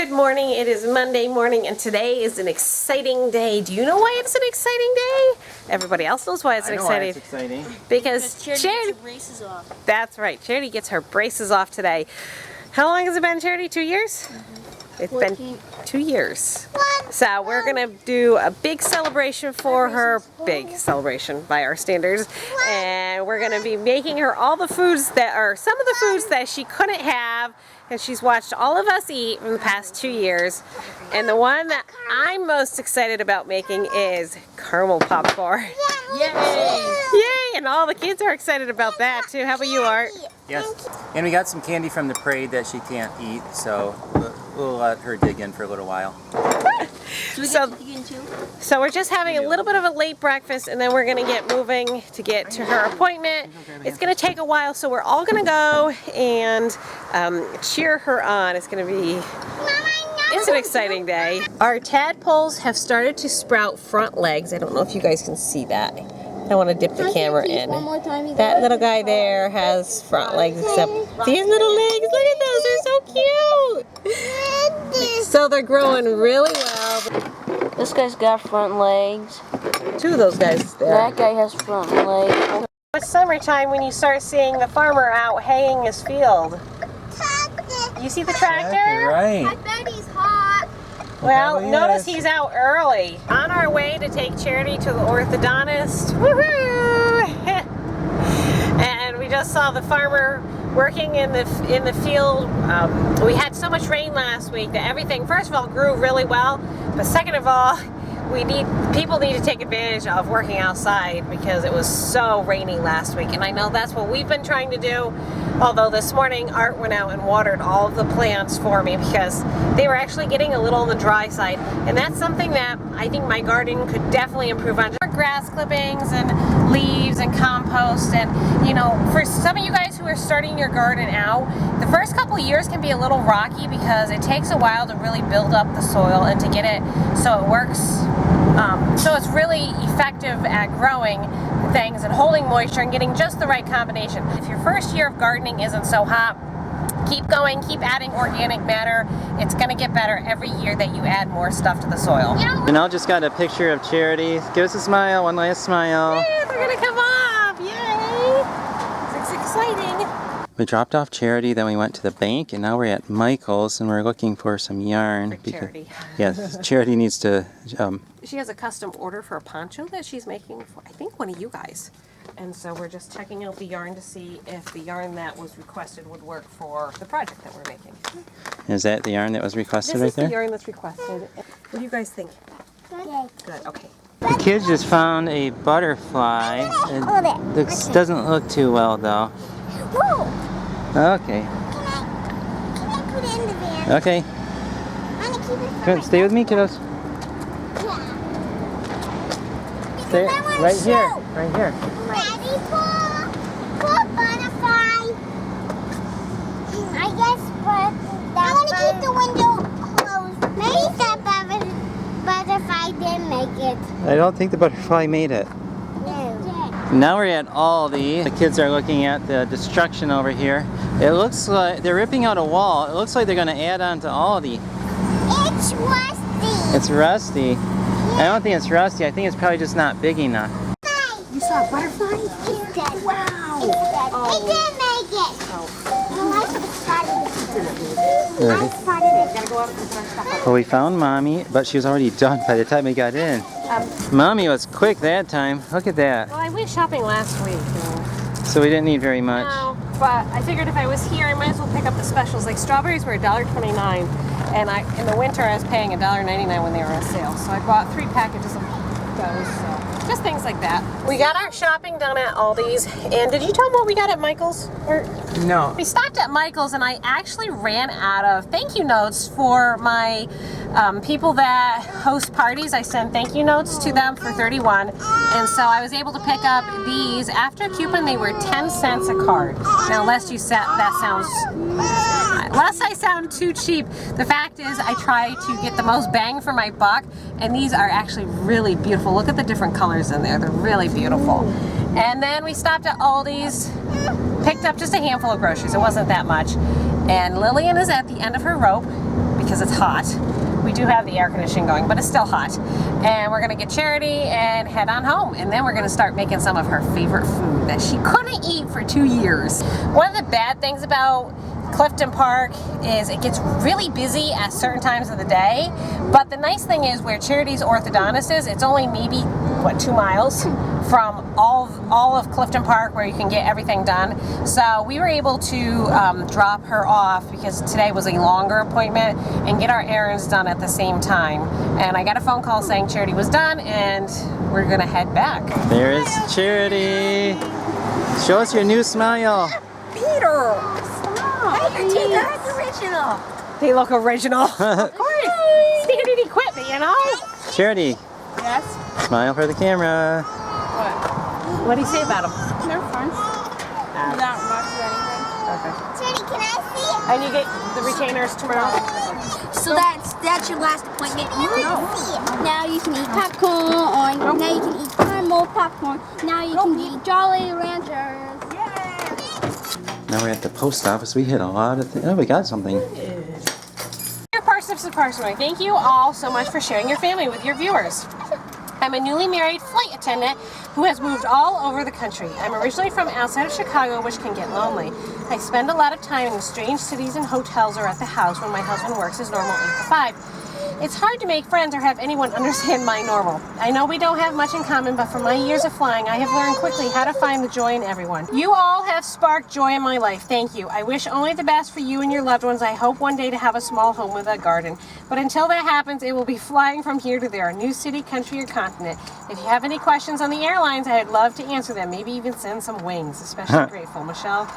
Good morning. It is Monday morning and today is an exciting day. Do you know why it's an exciting day? Everybody else knows why it's exciting. Because Charity gets her braces off. That's right. Charity gets her braces off today. How long has it been, Charity? 2 years? It's 14. Been 2 years. So we're going to do a big celebration for her. Big celebration by our standards. And we're going to be making her all the foods that are some of the foods that she couldn't have. And she's watched all of us eat in the past 2 years. And the one that I'm most excited about making is caramel popcorn. Yay! Yay! And all the kids are excited about that too. How about you, Art? Yes. And we got some candy from the parade that she can't eat, so we'll let her dig in for a little while. So we're just having a little bit of a late breakfast, and then we're going to get moving to get to her appointment. It's going to take a while, so we're all going to go and cheer her on. It's going to be... It's an exciting day. Our tadpoles have started to sprout front legs. I don't know if you guys can see that. I want to dip the camera in. That little guy there has front legs, except see his little legs. Look at those, they're so cute. So they're growing really well. This guy's got front legs. Two of those guys there. That guy has front legs. It's summertime when you start seeing the farmer out haying his field. You see the tractor? Right. I bet he's hot. Well, notice he's out early. On our way to take Charity to the orthodontist. Woohoo! And we just saw the farmer working in the field. We had so much rain last week that everything, first of all, grew really well. But second of all, people need to take advantage of working outside because it was so rainy last week. And I know that's what we've been trying to do. Although this morning Art went out and watered all of the plants for me because they were actually getting a little on the dry side. And that's something that I think my garden could definitely improve on. Grass clippings and leaves and compost, and you know, for some of you guys who are starting your garden out, the first couple of years can be a little rocky because it takes a while to really build up the soil and to get it so it works. So it's really effective at growing things and holding moisture and getting just the right combination. If your first year of gardening isn't so hot, keep going, keep adding organic matter. It's going to get better every year that you add more stuff to the soil. And I just got a picture of Charity. Give us a smile, one last smile. Yeah, they're going to come off. Yay! It's exciting. We dropped off Charity, then we went to the bank, and now we're at Michael's, and we're looking for some yarn. For Charity. Yes, Charity needs to... She has a custom order for a poncho that she's making for, I think, one of you guys. And so we're just checking out the yarn to see if the yarn that was requested would work for the project that we're making. Is that the yarn that was requested This right is there? the yarn that's requested. What do you guys think? Good, okay. The kids just found a butterfly. It doesn't look too well, though. Whoa! Okay. Can I put it in the van? Okay. I'm gonna keep it for Good. Stay with me, kiddos. Stay right here. Right here. Ready for butterfly. I guess, but I want to keep the window closed. Maybe that butterfly didn't make it. I don't think the butterfly made it. No. Now we're at Aldi. The kids are looking at the destruction over here. It looks like they're ripping out a wall. It looks like they're going to add on to Aldi. It's rusty. It's rusty. I don't think it's rusty. I think it's probably just not big enough. You saw a butterfly? It's dead. Wow. It's dead. Oh. It didn't make it. Oh. I spotted it. Well, we found Mommy, but she was already done by the time we got in. Mommy was quick that time. Look at that. Well, I went shopping last week. So we didn't need very much. No, but I figured if I was here, I might as well pick up the specials. Like strawberries were $1.29, and in the winter I was paying $1.99 when they were on sale. So I bought 3 packages of those. So just things like that. We got our shopping done at Aldi's, and did you tell them what we got at Michael's? No. We stopped at Michael's, and I actually ran out of thank you notes for my people that host parties. I send thank you notes to them for $31, and so I was able to pick up these. After coupon, they were 10 cents a card. Now, unless I sound too cheap, the fact is I try to get the most bang for my buck, and these are actually really beautiful. Look at the different colors in there. They're really beautiful. And then we stopped at Aldi's, picked up just a handful of groceries. It wasn't that much. And Lillian is at the end of her rope because it's hot. We do have the air conditioning going, but it's still hot. And we're gonna get Charity and head on home. And then we're gonna start making some of her favorite food that she couldn't eat for 2 years. One of the bad things about Clifton Park is it gets really busy at certain times of the day. But the nice thing is where Charity's orthodontist is, it's only maybe, what, 2 miles from all of Clifton Park where you can get everything done. So we were able to drop her off because today was a longer appointment and get our errands done at the same time. And I got a phone call saying Charity was done and we're gonna head back. There is Charity. Show us your new smile. Peter! Hey, your teeth are original. They look original. Of course. Standard equipment, you know? Charity, Yes? smile for the camera. What? What do you say about them? They're fun. Not much of anything. Charity, can I see it? And you get the retainers tomorrow. So that's your last appointment. See it. Now you can eat popcorn, or now you can eat caramel popcorn. Now you can eat Jolly Ranchers. Now we're at the post office. We hit a lot of things. Oh, we got something. Dear Parsnips and Parsimony, thank you all so much for sharing your family with your viewers. I'm a newly married flight attendant who has moved all over the country. I'm originally from outside of Chicago, which can get lonely. I spend a lot of time in strange cities and hotels or at the house when my husband works his normal 8 to 5. It's hard to make friends or have anyone understand my normal. I know we don't have much in common, but from my years of flying, I have learned quickly how to find the joy in everyone. You all have sparked joy in my life. Thank you. I wish only the best for you and your loved ones. I hope one day to have a small home with a garden. But until that happens, it will be flying from here to there, a new city, country, or continent. If you have any questions on the airlines, I'd love to answer them. Maybe even send some wings. Especially grateful. Michelle,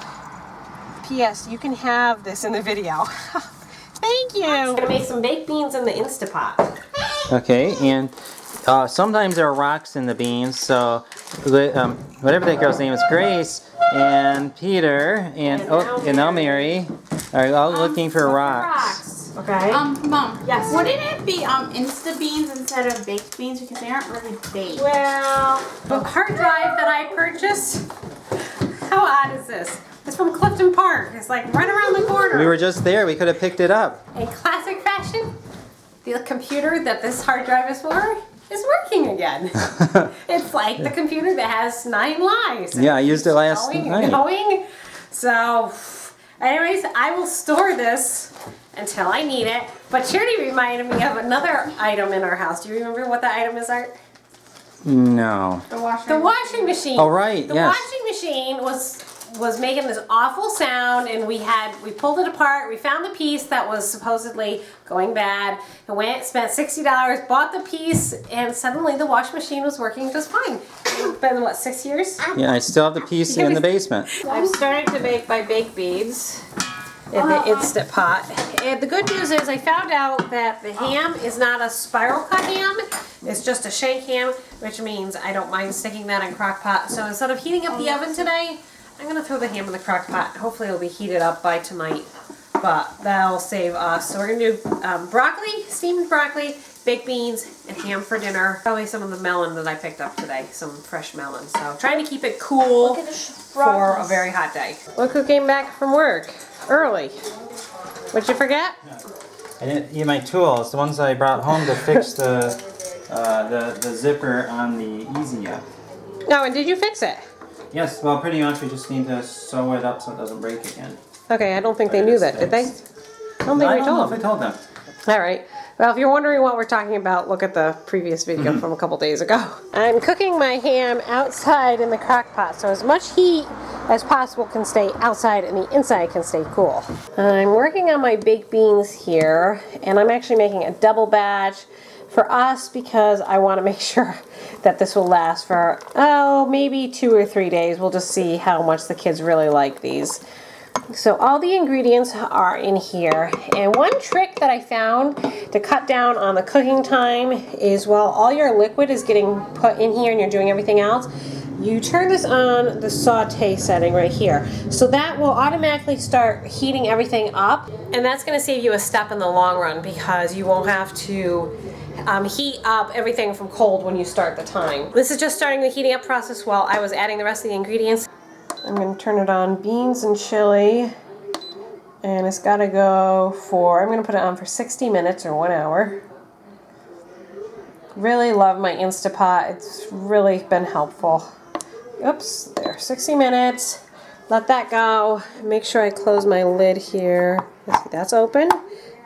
P.S. You can have this in the video. Thank you. I'm gonna make some baked beans in the Instapot. Okay, and sometimes there are rocks in the beans, so whatever that girl's name is, Grace and Peter and now Mary are all looking for rocks. Okay. Mom. Yes. Wouldn't it be Insta beans instead of baked beans because they aren't really baked? Well, the hard drive that I purchased. How odd is this? It's from Clifton Park. It's like right around the corner. We were just there. We could have picked it up. In classic fashion, the computer that this hard drive is for is working again. It's like the computer that has 9 lives. Yeah, I used it last night. Going. So, anyways, I will store this until I need it. But Charity reminded me of another item in our house. Do you remember what the item is, Art? No. The washing. The washing machine. Oh, right, The yes. washing machine was making this awful sound, and we pulled it apart. We found the piece that was supposedly going bad, and went, spent $60, bought the piece, and suddenly the washing machine was working just fine. It's been what, 6 years? Yeah, I still have the piece in the basement. I'm starting to make my baked beans in the Instant Pot. And the good news is I found out that the ham is not a spiral cut ham. It's just a shank ham, which means I don't mind sticking that in crock pot. So instead of heating up the oven today, I'm going to throw the ham in the crock pot. Hopefully it'll be heated up by tonight, but that'll save us. So we're going to do broccoli, steamed broccoli, baked beans, and ham for dinner. Probably some of the melon that I picked up today, some fresh melon. So trying to keep it cool for a very hot day. Look who came back from work early. What'd you forget? I didn't eat my tools, the ones I brought home to fix the zipper on the Easy Up. No, and did you fix it? Yes, well, pretty much we just need to sew it up so it doesn't break again. Okay, I don't think they knew that, did they? I don't think I we don't know told if I them. told them. All right. Well, if you're wondering what we're talking about, look at the previous video from a couple days ago. I'm cooking my ham outside in the crock pot, so as much heat as possible can stay outside and the inside can stay cool. I'm working on my baked beans here, and I'm actually making a double batch for us because I want to make sure that this will last for, maybe 2 or 3 days. We'll just see how much the kids really like these. So all the ingredients are in here, and one trick that I found to cut down on the cooking time is while all your liquid is getting put in here and you're doing everything else, you turn this on the saute setting right here. So that will automatically start heating everything up, and that's going to save you a step in the long run because you won't have to heat up everything from cold when you start the time. This is just starting the heating up process while I was adding the rest of the ingredients. I'm going to turn it on beans and chili And it's got to go for, I'm going to put it on for 60 minutes or 1 hour. Really love my Instapot. It's really been helpful. Oops, there, 60 minutes. Let that go. Make sure I close my lid here. Let's see, that's open.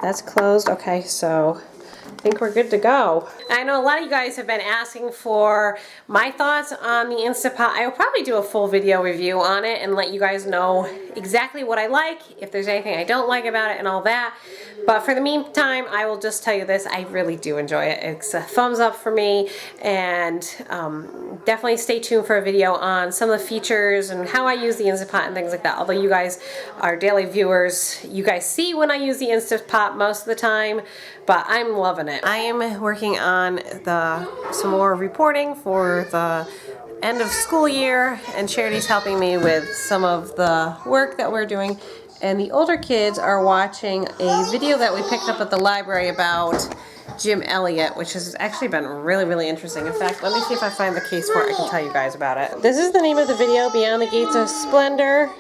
That's closed. Okay, so I think we're good to go. I know a lot of you guys have been asking for my thoughts on the Instapot. I will probably do a full video review on it and let you guys know exactly what I like, if there's anything I don't like about it and all that. But for the meantime, I will just tell you this, I really do enjoy it. It's a thumbs up for me, and definitely stay tuned for a video on some of the features and how I use the Instapot and things like that. Although you guys are daily viewers, you guys see when I use the Instapot most of the time, but I'm loving it. I am working on some more reporting for the end of school year, and Charity's helping me with some of the work that we're doing. And the older kids are watching a video that we picked up at the library about Jim Elliot, which has actually been really, really interesting. In fact, let me see if I find the case for it. I can tell you guys about it. This is the name of the video, Beyond the Gates of Splendor.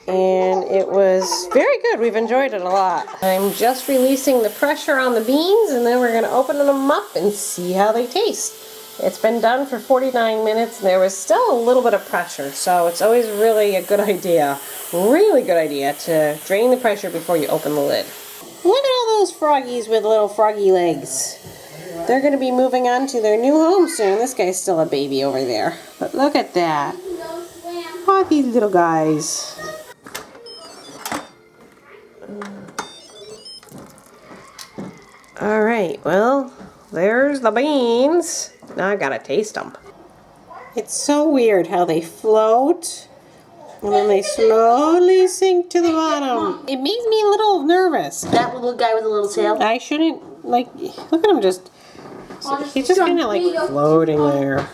And it was very good. We've enjoyed it a lot. I'm just releasing the pressure on the beans, and then we're going to open them up and see how they taste. It's been done for 49 minutes, and there was still a little bit of pressure, so it's always really a good idea, really good idea, to drain the pressure before you open the lid. Look at all those froggies with little froggy legs. They're going to be moving on to their new home soon. This guy's still a baby over there, but look at that. Oh, these little guys. All right, well, there's the beans. Now I gotta taste them. It's so weird how they float and then they slowly sink to the bottom. It makes me a little nervous. That little guy with a little tail. I shouldn't, like, look at him just, he's just kind of like floating there.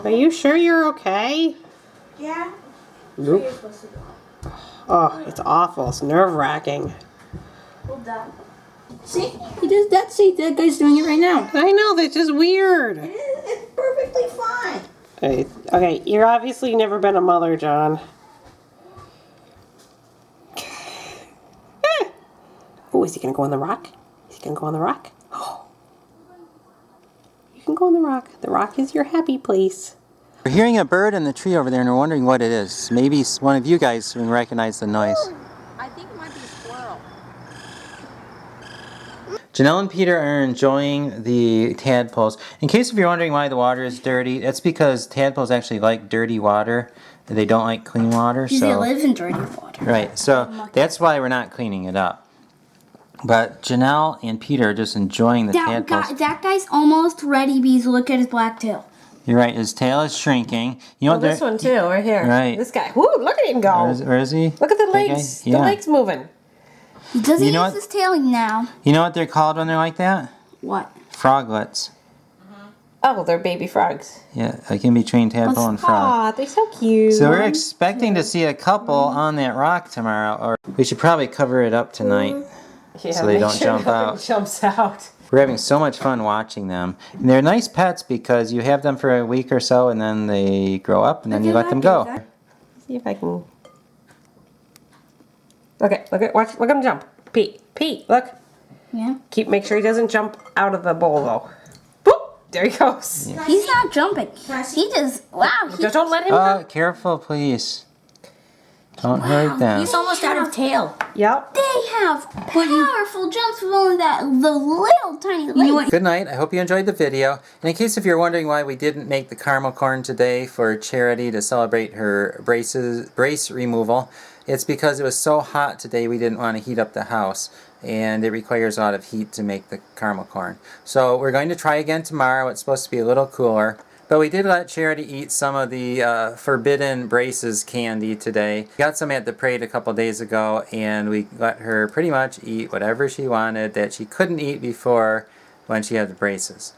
Are you sure you're okay? Yeah. Nope. Oh, it's awful. It's nerve-wracking. Hold that. See? He does that. See, that guy's doing it right now. I know, that's just weird. It's perfectly fine. Okay, you're obviously never been a mother, John. Oh, is he gonna go on the rock? Is he gonna go on the rock? Oh. You can go on the rock. The rock is your happy place. We're hearing a bird in the tree over there and we're wondering what it is. Maybe one of you guys can recognize the noise. I think it might be a squirrel. Janelle and Peter are enjoying the tadpoles. In case if you're wondering why the water is dirty, that's because tadpoles actually like dirty water. They don't like clean water. Because they live in dirty water. Right, so that's why we're not cleaning it up. But Janelle and Peter are just enjoying the tadpoles. That guy's almost ready, Bees. Look at his black tail. You're right, his tail is shrinking. You know Oh, this one too, right here. Right. This guy. Woo, look at him go. Where is he? Look at the That legs. guy? Yeah. The legs moving. He doesn't You know use what? his tail now. You know what they're called when they're like that? What? Froglets. Oh, they're baby frogs. Yeah, a can-be-trained tadpole and frog. Aw, they're so cute. So we're expecting to see a couple on that rock tomorrow, or we should probably cover it up tonight so they make don't sure jump nothing out. jumps out. We're having so much fun watching them. And they're nice pets because you have them for a week or so and then they grow up and then you let them go. See if I can. Okay, watch, look at him jump. Pete, look. Yeah. Make sure he doesn't jump out of the bowl though. Boop! There he goes. Yeah. He's not jumping. He just, wow. Just don't let him go. Careful, please. Don't hurt them. He's almost out of tail. Yep. They have powerful jumps with only the little tiny legs. Good night. I hope you enjoyed the video. And in case if you're wondering why we didn't make the caramel corn today for Charity to celebrate her brace removal, it's because it was so hot today we didn't want to heat up the house. And it requires a lot of heat to make the caramel corn. So we're going to try again tomorrow. It's supposed to be a little cooler. But we did let Charity eat some of the Forbidden Braces candy today. We got some at the parade a couple days ago, and we let her pretty much eat whatever she wanted that she couldn't eat before when she had the braces.